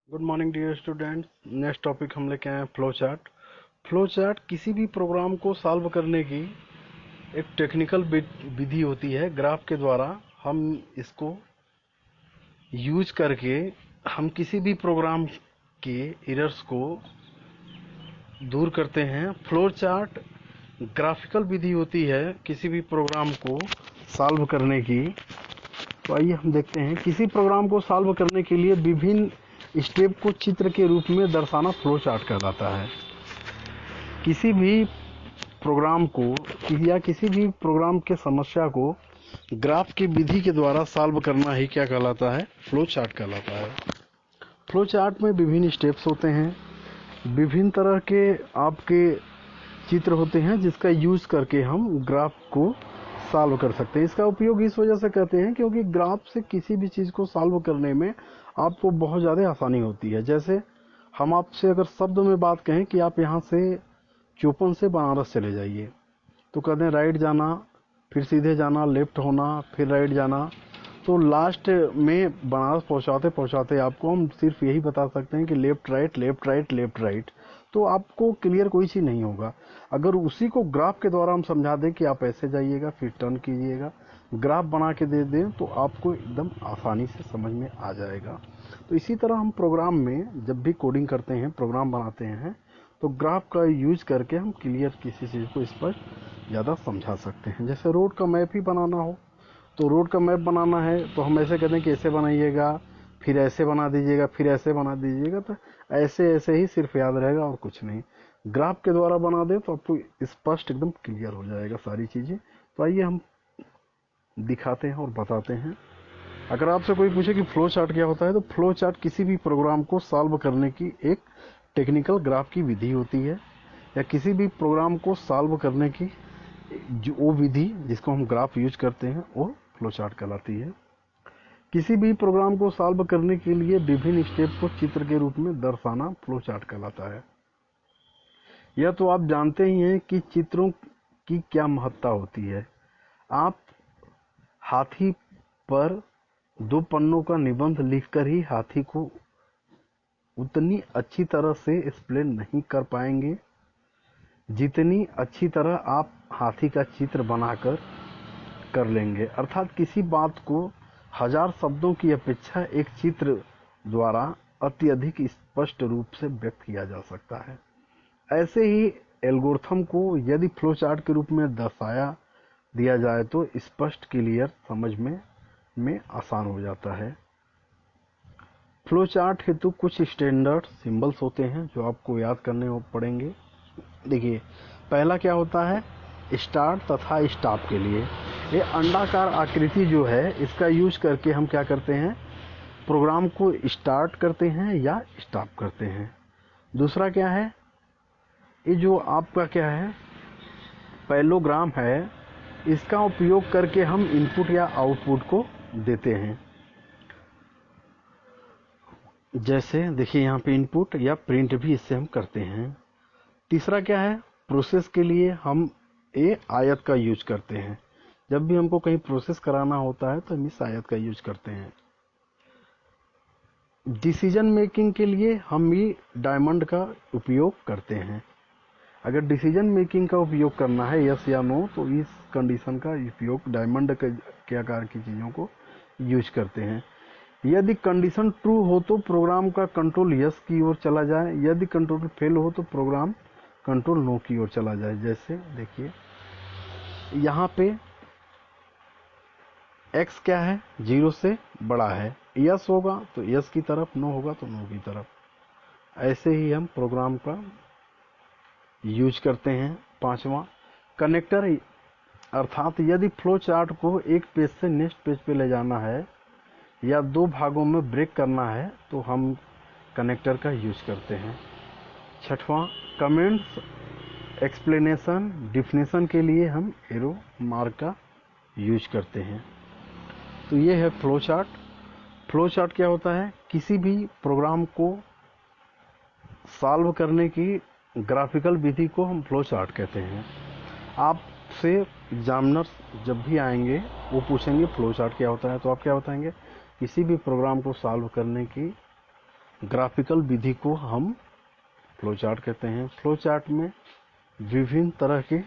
Good morning dear students. Next topic हम लेके आए हैं फ्लो चार्ट। फ्लो चार्ट किसी भी प्रोग्राम को सॉल्व करने की एक टेक्निकल विधि होती है। ग्राफ के द्वारा हम इसको यूज करके हम किसी भी प्रोग्राम के एरर्स को दूर करते हैं। फ्लो चार्ट ग्राफिकल विधि होती है किसी भी प्रोग्राम को सॉल्व करने की। तो आइए हम देखते हैं। किसी प्रोग्राम को सॉल्व करने के लिए विभिन्न स्टेप को चित्र के रूप में दर्शाना फ्लो चार्ट कहलाता है। किसी भी प्रोग्राम को या किसी भी प्रोग्राम के समस्या को ग्राफ की विधि के द्वारा सॉल्व करना ही क्या कहलाता है? फ्लो चार्ट कहलाता है। फ्लो चार्ट में विभिन्न स्टेप्स होते हैं, विभिन्न तरह के आपके चित्र होते हैं जिसका यूज करके हम ग्राफ को सॉल्व कर सकते हैं। इसका उपयोग इस वजह से करते हैं क्योंकि ग्राफ से किसी भी चीज़ को सॉल्व करने में आपको बहुत ज़्यादा आसानी होती है। जैसे हम आपसे अगर शब्द में बात कहें कि आप यहाँ से चौपन से बनारस चले जाइए, तो कहते हैं राइट जाना, फिर सीधे जाना, लेफ्ट होना, फिर राइट जाना। तो लास्ट में बनारस पहुँचाते पहुँचाते आपको हम सिर्फ यही बता सकते हैं कि left right left right left right. तो आपको क्लियर कोई चीज़ नहीं होगा। अगर उसी को ग्राफ के द्वारा हम समझा दें कि आप ऐसे जाइएगा, फिर टर्न कीजिएगा, ग्राफ बना के दे दें, तो आपको एकदम आसानी से समझ में आ जाएगा। तो इसी तरह हम प्रोग्राम में जब भी कोडिंग करते हैं, प्रोग्राम बनाते हैं, तो ग्राफ का यूज करके हम क्लियर किसी चीज़ को स्पष्ट ज़्यादा समझा सकते हैं। जैसे रोड का मैप ही बनाना हो, तो रोड का मैप बनाना है तो हम ऐसे कहते हैं कि ऐसे बनाइएगा, फिर ऐसे बना दीजिएगा, फिर ऐसे बना दीजिएगा। तो ऐसे ऐसे ही सिर्फ याद रहेगा और कुछ नहीं। ग्राफ के द्वारा बना दे तो आपको स्पष्ट एकदम क्लियर हो जाएगा सारी चीज़ें। तो आइए हम दिखाते हैं और बताते हैं। अगर आपसे कोई पूछे कि फ्लो चार्ट क्या होता है, तो फ्लो चार्ट किसी भी प्रोग्राम को सॉल्व करने की एक टेक्निकल ग्राफ की विधि होती है, या किसी भी प्रोग्राम को सॉल्व करने की जो वो विधि जिसको हम ग्राफ यूज करते हैं वो फ्लो चार्ट कहलाती है। किसी भी प्रोग्राम को सॉल्व करने के लिए विभिन्न स्टेप को चित्र के रूप में दर्शाना फ्लो चार्ट कहलाता है। यह तो आप जानते ही हैं कि चित्रों की क्या महत्ता होती है। आप हाथी पर 2 पन्नों का निबंध लिखकर ही हाथी को उतनी अच्छी तरह से एक्सप्लेन नहीं कर पाएंगे जितनी अच्छी तरह आप हाथी का चित्र बनाकर कर लेंगे। अर्थात किसी बात को 1000 शब्दों की अपेक्षा एक चित्र द्वारा अत्यधिक स्पष्ट रूप से व्यक्त किया जा सकता है। ऐसे ही एल्गोरिथम को यदि फ्लो चार्ट के रूप में दर्शाया दिया जाए तो स्पष्ट क्लियर समझ में आसान हो जाता है। फ्लो चार्ट हेतु कुछ स्टैंडर्ड सिंबल्स होते हैं जो आपको याद करने पड़ेंगे। देखिए, पहला क्या होता है? स्टार्ट तथा स्टॉप के लिए ये अंडाकार आकृति जो है, इसका यूज करके हम क्या करते हैं? प्रोग्राम को स्टार्ट करते हैं या स्टॉप करते हैं। दूसरा क्या है? ये जो आपका क्या है, पैलोग्राम है, इसका उपयोग करके हम इनपुट या आउटपुट को देते हैं। जैसे देखिए यहाँ पे इनपुट या प्रिंट भी इससे हम करते हैं। तीसरा क्या है? प्रोसेस के लिए हम ये आयत का यूज करते हैं। जब भी हमको कहीं प्रोसेस कराना होता है तो हम इस आयत का यूज करते हैं। डिसीजन मेकिंग के लिए हम ये डायमंड का उपयोग करते हैं। अगर डिसीजन मेकिंग का उपयोग करना है यस या नो, तो इस कंडीशन का उपयोग डायमंड के आकार की चीज़ों को यूज करते हैं। यदि कंडीशन ट्रू हो तो प्रोग्राम का कंट्रोल यस की ओर चला जाए, यदि कंट्रोल फेल हो तो प्रोग्राम कंट्रोल नो की ओर चला जाए। जैसे देखिए यहाँ पे x क्या है? 0 से बड़ा है। यस होगा तो यस की तरफ, नो होगा तो नो की तरफ। ऐसे ही हम प्रोग्राम का यूज करते हैं। पांचवा, कनेक्टर, अर्थात यदि फ्लो चार्ट को एक पेज से नेक्स्ट पेज पे ले जाना है या 2 भागों में ब्रेक करना है तो हम कनेक्टर का यूज करते हैं। छठवां, कमेंट्स, एक्सप्लेनेशन, डिफिनेशन के लिए हम एरो मार्क का यूज करते हैं। तो ये है फ्लो चार्ट। फ्लो चार्ट क्या होता है? किसी भी प्रोग्राम को सॉल्व करने की ग्राफिकल विधि को हम फ्लो चार्ट कहते हैं। आपसे एग्जामिनर्स जब भी आएंगे वो पूछेंगे फ्लो चार्ट क्या होता है, तो आप क्या बताएंगे? किसी भी प्रोग्राम को सॉल्व करने की ग्राफिकल विधि को हम फ्लो चार्ट कहते हैं। फ्लो चार्ट में विभिन्न तरह के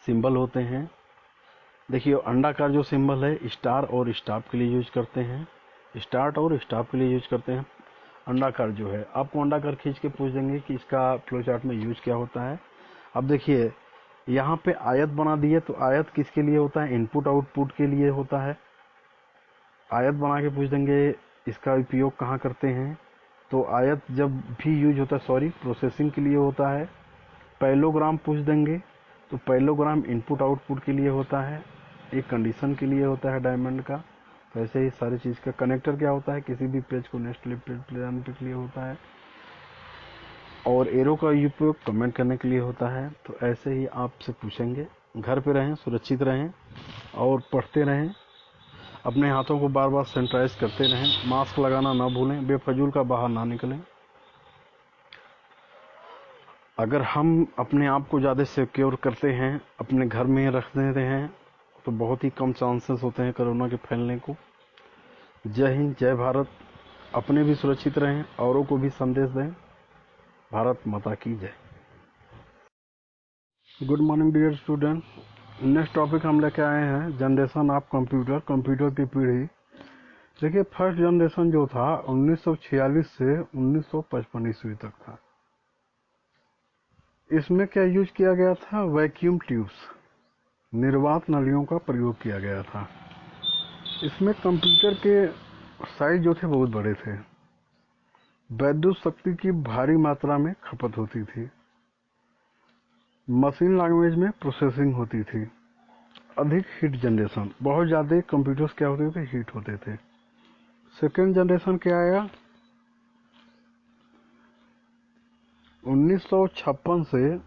सिंबल होते हैं। देखिए अंडाकार जो सिंबल है स्टार और स्टॉप के लिए यूज करते हैं, स्टार्ट और स्टॉप के लिए यूज करते हैं। अंडाकार जो है, आपको अंडाकार खींच के पूछ देंगे कि इसका फ्लो चार्ट में यूज क्या होता है। अब देखिए यहाँ पे आयत बना दिए, तो आयत किसके लिए होता है? इनपुट आउटपुट के लिए होता है। आयत बना के पूछ देंगे इसका उपयोग कहाँ करते हैं, तो आयत जब भी यूज होता है प्रोसेसिंग के लिए होता है। पैरेललोग्राम पूछ देंगे, तो पैरेललोग्राम इनपुट आउटपुट के लिए होता है, एक कंडीशन के लिए होता है डायमंड का। तो ऐसे ही सारी चीज़ का कनेक्टर क्या होता है, किसी भी पेज को नेक्स्ट पेज पे जाने के लिए होता है। और एरो का उपयोग कमेंट करने के लिए होता है। तो ऐसे ही आपसे पूछेंगे। घर पे रहें, सुरक्षित रहें और पढ़ते रहें। अपने हाथों को बार बार सैनिटाइज करते रहें, मास्क लगाना ना भूलें, बेफजूल का बाहर ना निकलें। अगर हम अपने आप को ज़्यादा सिक्योर करते हैं, अपने घर में रख देते हैं, तो बहुत ही कम चांसेस होते हैं कोरोना के फैलने को। जय हिंद, जय भारत। अपने भी सुरक्षित रहें, औरों को भी संदेश दें। भारत माता की जय। Good morning dear student. Next topic हम लेके आए हैं जनरेशन ऑफ कंप्यूटर, कंप्यूटर की पीढ़ी। देखिए फर्स्ट जनरेशन जो था 1946 से 1955 ईस्वी तक था। इसमें क्या यूज किया गया था? वैक्यूम ट्यूब्स, निर्वात नलियों का प्रयोग किया गया था। इसमें कंप्यूटर के साइज जो थे बहुत बड़े थे, विद्युत शक्ति की भारी मात्रा में खपत होती थी, मशीन लैंग्वेज में प्रोसेसिंग होती थी, अधिक हीट जनरेशन, बहुत ज़्यादा कंप्यूटर्स क्या होते थे? हीट होते थे। सेकेंड जनरेशन क्या आया 1956 से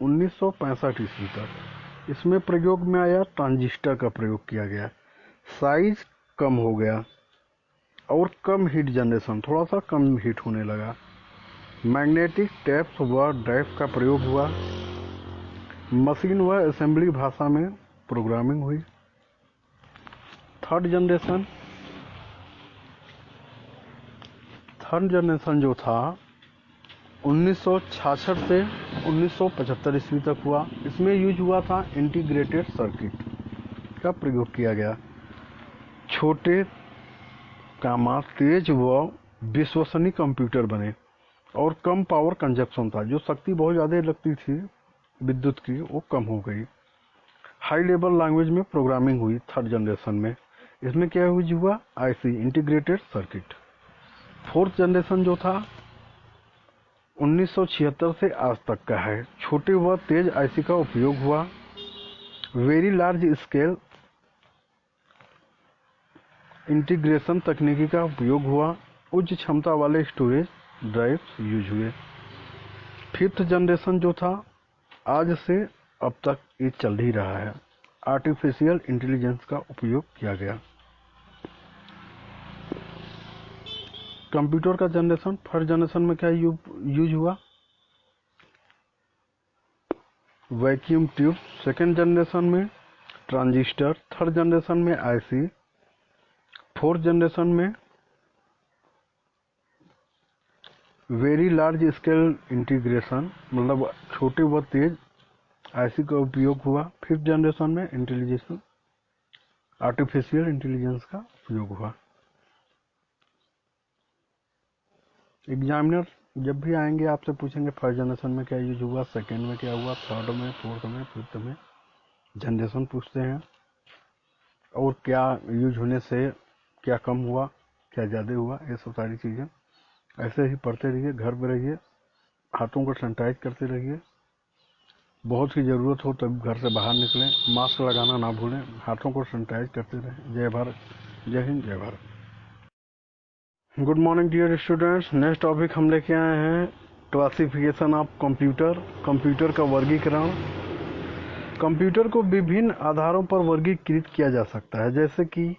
1965 ईस्वी तक। इसमें प्रयोग में आया ट्रांजिस्टर का प्रयोग किया गया, साइज कम हो गया और कम हीट जनरेशन, थोड़ा सा कम हीट होने लगा। मैग्नेटिक टेप्स व ड्राइव का प्रयोग हुआ, मशीन व असेंबली भाषा में प्रोग्रामिंग हुई। थर्ड जनरेशन जो था 1966 से 1975 ईस्वी तक हुआ। इसमें यूज हुआ था इंटीग्रेटेड सर्किट का प्रयोग किया गया। छोटे तेज व विश्वसनीय कंप्यूटर बने और कम पावर कंजप्शन था, जो शक्ति बहुत ज़्यादा लगती थी विद्युत की, वो कम हो गई। हाई लेवल लैंग्वेज में प्रोग्रामिंग हुई थर्ड जनरेशन में। इसमें क्या यूज हुआ? IC, integrated circuit. Fourth generation जो था 1976 से आज तक का है। छोटे व तेज आईसी का उपयोग हुआ, वेरी लार्ज स्केल इंटीग्रेशन तकनीकी का उपयोग हुआ, उच्च क्षमता वाले स्टोरेज ड्राइव्स यूज हुए। फिफ्थ जनरेशन जो था आज से अब तक ये चल ही रहा है, आर्टिफिशियल इंटेलिजेंस का उपयोग किया गया। कंप्यूटर का जनरेशन फर्स्ट जनरेशन में क्या यूज हुआ? Vacuum tube. सेकेंड जनरेशन में ट्रांजिस्टर। थर्ड जनरेशन में आईसी। फोर्थ जनरेशन में वेरी लार्ज स्केल इंटीग्रेशन, मतलब छोटे व तेज आईसी का उपयोग हुआ। फिफ्थ जनरेशन में इंटेलिजेंस, आर्टिफिशियल इंटेलिजेंस का उपयोग हुआ। एग्जामिनर जब भी आएंगे आपसे पूछेंगे फर्स्ट जनरेशन में क्या यूज हुआ, सेकेंड में क्या हुआ, थर्ड में, फोर्थ में, फिफ्थ में जनरेशन पूछते हैं, और क्या यूज होने से क्या कम हुआ, क्या ज़्यादा हुआ, ये सब सारी चीज़ें। ऐसे ही पढ़ते रहिए, घर में रहिए, हाथों को सैनिटाइज करते रहिए, बहुत की ज़रूरत हो तब घर से बाहर निकलें, मास्क लगाना ना भूलें, हाथों को सैनिटाइज करते रहें। जय भारत, जय हिंद, जय Bharat. Good morning dear students. Next topic हम लेके आए हैं क्लासिफिकेशन ऑफ कंप्यूटर, कंप्यूटर का वर्गीकरण। कंप्यूटर को विभिन्न आधारों पर वर्गीकृत किया जा सकता है, जैसे कि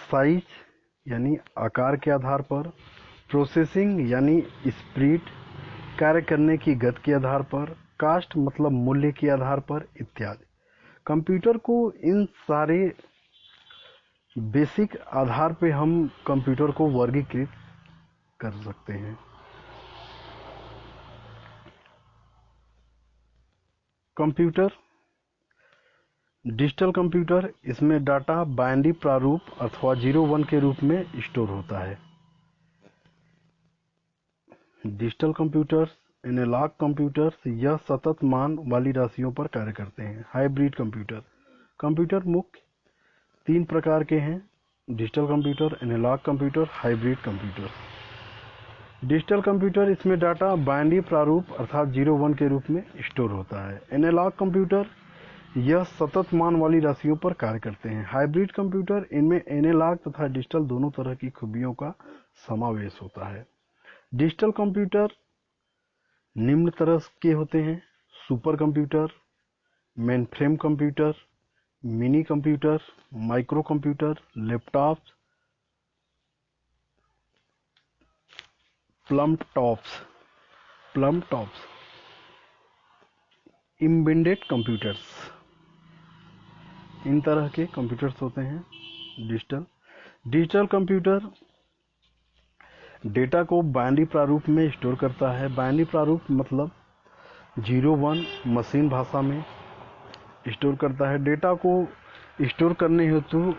साइज यानी आकार के आधार पर, प्रोसेसिंग यानी स्पीड, कार्य करने की गति के आधार पर, कास्ट मतलब मूल्य के आधार पर इत्यादि। कंप्यूटर को इन सारे बेसिक आधार पे हम कंप्यूटर को वर्गीकृत कर सकते हैं। कंप्यूटर, डिजिटल कंप्यूटर, इसमें डाटा बाइनरी प्रारूप अथवा 0-1 के रूप में स्टोर होता है। डिजिटल कंप्यूटर्स, एनालॉग कंप्यूटर्स यह सतत मान वाली राशियों पर कार्य करते हैं। हाइब्रिड कंप्यूटर, कंप्यूटर मुख्य 3 प्रकार के हैं: digital computer, analogue computer, hybrid computer. Digital computer, इसमें डाटा बाइनरी प्रारूप अर्थात 0-1 के रूप में स्टोर होता है। एनालॉग कंप्यूटर, यह सतत मान वाली राशियों पर कार्य करते हैं। हाइब्रिड कंप्यूटर, इनमें एनालॉग तथा डिजिटल दोनों तरह की खूबियों का समावेश होता है। डिजिटल कंप्यूटर निम्न तरह के होते हैं: super computer, mainframe computer, mini computer, micro computer, laptop, palmtops, embedded computers, इन तरह के कंप्यूटर्स होते हैं। डिजिटल कंप्यूटर डेटा को बाइनरी प्रारूप में स्टोर करता है। बाइनरी प्रारूप मतलब 0-1 मशीन भाषा में स्टोर करता है। डेटा को स्टोर करने हेतु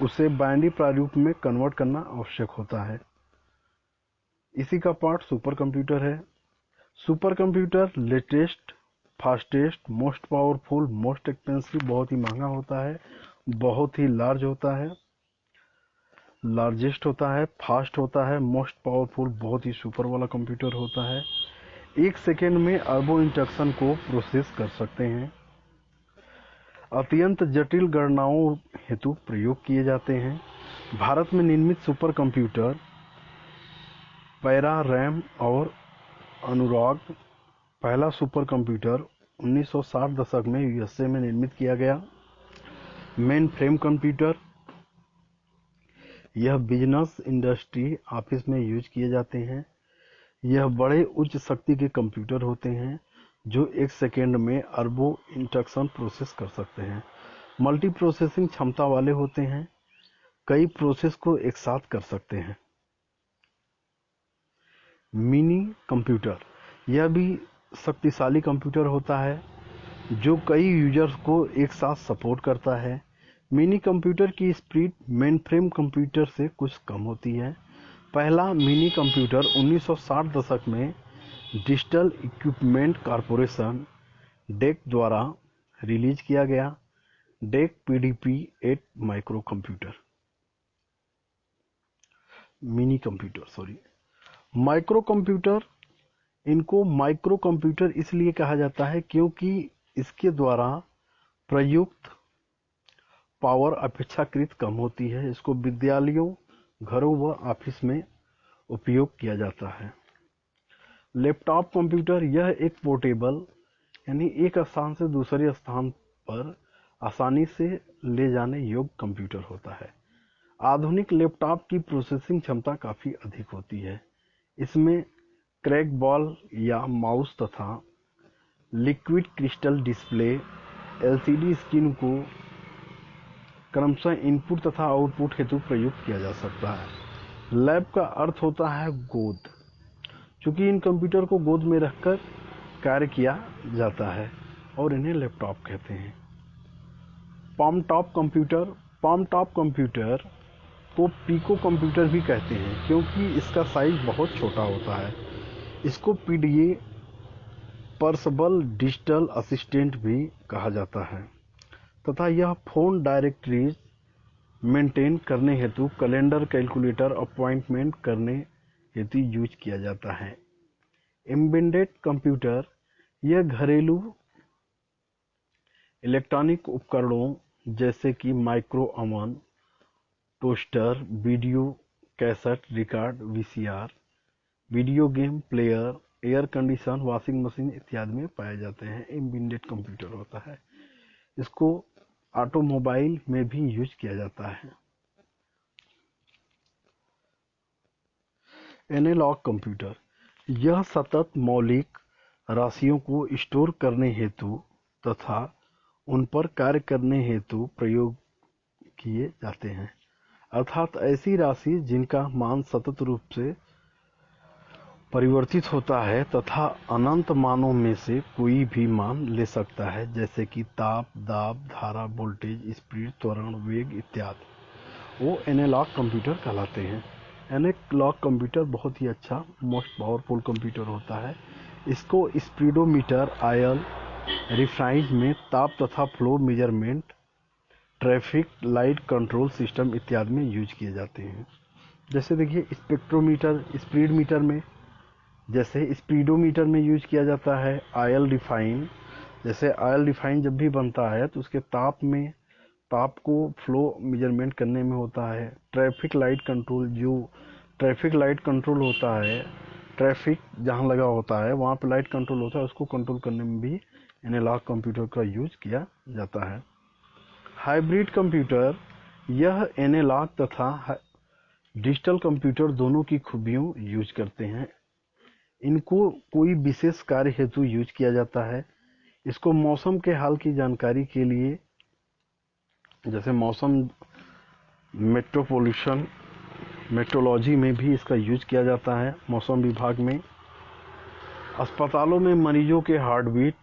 उसे बाइनरी प्रारूप में कन्वर्ट करना आवश्यक होता है। इसी का पार्ट सुपर कंप्यूटर है। Super computer latest, fastest, most powerful, most expensive, बहुत ही महंगा होता है, बहुत ही लार्ज होता है, लार्जेस्ट होता है, फास्ट होता है, मोस्ट पावरफुल, बहुत ही सुपर वाला कंप्यूटर होता है। 1 सेकेंड में अरबों इंस्ट्रक्शन को प्रोसेस कर सकते हैं। अत्यंत जटिल गणनाओं हेतु प्रयोग किए जाते हैं। भारत में निर्मित सुपर कंप्यूटर पैरा, रैम और अनुराग, पहला सुपर कंप्यूटर 1960 दशक में यूएसए में निर्मित किया गया। मेन फ्रेम कंप्यूटर, यह बिजनेस, इंडस्ट्री, ऑफिस में यूज किए जाते हैं। यह बड़े उच्च शक्ति के कंप्यूटर होते हैं जो 1 सेकेंड में अरबों इंस्ट्रक्शन प्रोसेस कर सकते हैं। मल्टी प्रोसेसिंग क्षमता वाले होते हैं, कई प्रोसेस को एक साथ कर सकते हैं। मिनी कंप्यूटर, यह भी शक्तिशाली कंप्यूटर होता है जो कई यूजर्स को एक साथ सपोर्ट करता है। मिनी कंप्यूटर की स्पीड मेनफ्रेम कंप्यूटर से कुछ कम होती है। पहला मिनी कंप्यूटर 1960 दशक में डिजिटल इक्विपमेंट कॉरपोरेशन डेक द्वारा रिलीज किया गया। Deck PDP-8 micro computer, mini computer sorry, micro computer, इनको माइक्रो कंप्यूटर इसलिए कहा जाता है क्योंकि इसके द्वारा प्रयुक्त पावर अपेक्षाकृत कम होती है। इसको विद्यालयों, घरों व ऑफिस में उपयोग किया जाता है। लैपटॉप कंप्यूटर, यह एक पोर्टेबल यानी एक स्थान से दूसरे स्थान पर आसानी से ले जाने योग्य कंप्यूटर होता है। आधुनिक लैपटॉप की प्रोसेसिंग क्षमता काफ़ी अधिक होती है। इसमें क्रैक बॉल या माउस तथा liquid crystal display, LCD screen को क्रमशः इनपुट तथा आउटपुट हेतु प्रयुक्त किया जा सकता है। लैब का अर्थ होता है गोद, चूंकि इन कंप्यूटर को गोद में रखकर कार्य किया जाता है और इन्हें लैपटॉप कहते हैं। Palm top computer, palm top computer को पिको कंप्यूटर भी कहते हैं क्योंकि इसका साइज बहुत छोटा होता है। इसको PDA पर्सबल डिजिटल असिस्टेंट भी कहा जाता है तथा यह फोन डायरेक्टरीज मेंटेन करने हेतु, कैलेंडर, कैलकुलेटर, अपॉइंटमेंट करने हेतु यूज किया जाता है। एम्बेडेड कंप्यूटर, यह घरेलू इलेक्ट्रॉनिक उपकरणों जैसे कि micro oven, toaster, video cassette record VCR, video game player, air condition, washing machine इत्यादि में पाए जाते हैं। एम्बेडेड कंप्यूटर होता है, इसको ऑटोमोबाइल में भी यूज किया जाता है। एनालॉग कंप्यूटर, यह सतत मौलिक राशियों को स्टोर करने हेतु तथा उन पर कार्य करने हेतु प्रयोग किए जाते हैं। अर्थात ऐसी राशि जिनका मान सतत रूप से परिवर्तित होता है तथा अनंत मानों में से कोई भी मान ले सकता है, जैसे कि ताप, दाब, धारा, वोल्टेज, स्पीड, त्वरण, वेग इत्यादि। वो एनालॉग कंप्यूटर कहलाते हैं। एनालॉग कंप्यूटर बहुत ही अच्छा मोस्ट पावरफुल कंप्यूटर होता है। इसको स्पीडोमीटर, आयल, रिफाइंड में ताप तथा flow measurement, traffic light control system इत्यादि में यूज किए जाते हैं। जैसे देखिए स्पेक्ट्रोमीटर, स्पीड मीटर में, जैसे स्पीडोमीटर में यूज किया जाता है। आयल रिफाइन, जैसे आयल रिफाइन जब भी बनता है तो उसके ताप को फ्लो मेजरमेंट करने में होता है। ट्रैफिक लाइट कंट्रोल, जो ट्रैफिक लाइट कंट्रोल होता है, ट्रैफिक जहाँ लगा होता है वहाँ पे लाइट कंट्रोल होता है, उसको कंट्रोल करने में भी एनालॉग कंप्यूटर का यूज किया जाता है। हाइब्रिड कंप्यूटर, यह एनालॉग तथा डिजिटल कंप्यूटर दोनों की खूबियों यूज करते हैं। इनको कोई विशेष कार्य हेतु यूज किया जाता है। इसको मौसम के हाल की जानकारी के लिए, जैसे मौसम, मेट्रोपोल्यूशन, मेट्रोलॉजी में भी इसका यूज किया जाता है। मौसम विभाग में, अस्पतालों में मरीजों के हार्ट बीट,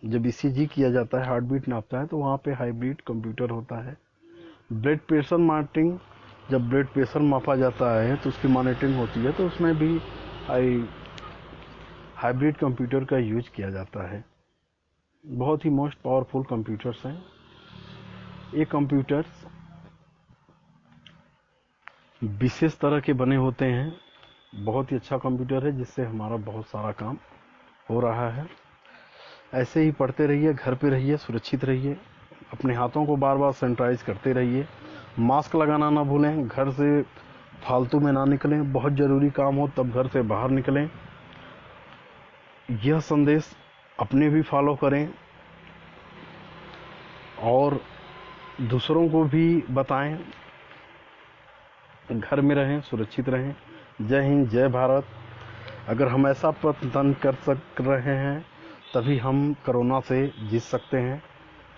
जब ईसीजी किया जाता है, हार्ट बीट नापता है, तो वहाँ पे हाइब्रिड कंप्यूटर होता है। ब्लड प्रेशर मॉनिटरिंग, जब ब्लड प्रेशर मापा जाता है तो उसकी मॉनिटरिंग होती है, तो उसमें भी हाइब्रिड कंप्यूटर का यूज किया जाता है। बहुत ही मोस्ट पावरफुल कंप्यूटर्स हैं। ये कंप्यूटर्स विशेष तरह के बने होते हैं। बहुत ही अच्छा कंप्यूटर है जिससे हमारा बहुत सारा काम हो रहा है। ऐसे ही पढ़ते रहिए, घर पे रहिए, सुरक्षित रहिए, अपने हाथों को बार बार सैनिटाइज करते रहिए, मास्क लगाना ना भूलें, घर से फालतू में ना निकलें, बहुत ज़रूरी काम हो तब घर से बाहर निकलें। यह संदेश अपने भी फॉलो करें और दूसरों को भी बताएं। घर में रहें, सुरक्षित रहें। जय हिंद, जय भारत। अगर हम ऐसा प्रयत्न कर रहे हैं तभी हम कोरोना से जीत सकते हैं।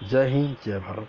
जय हिंद, जय भारत।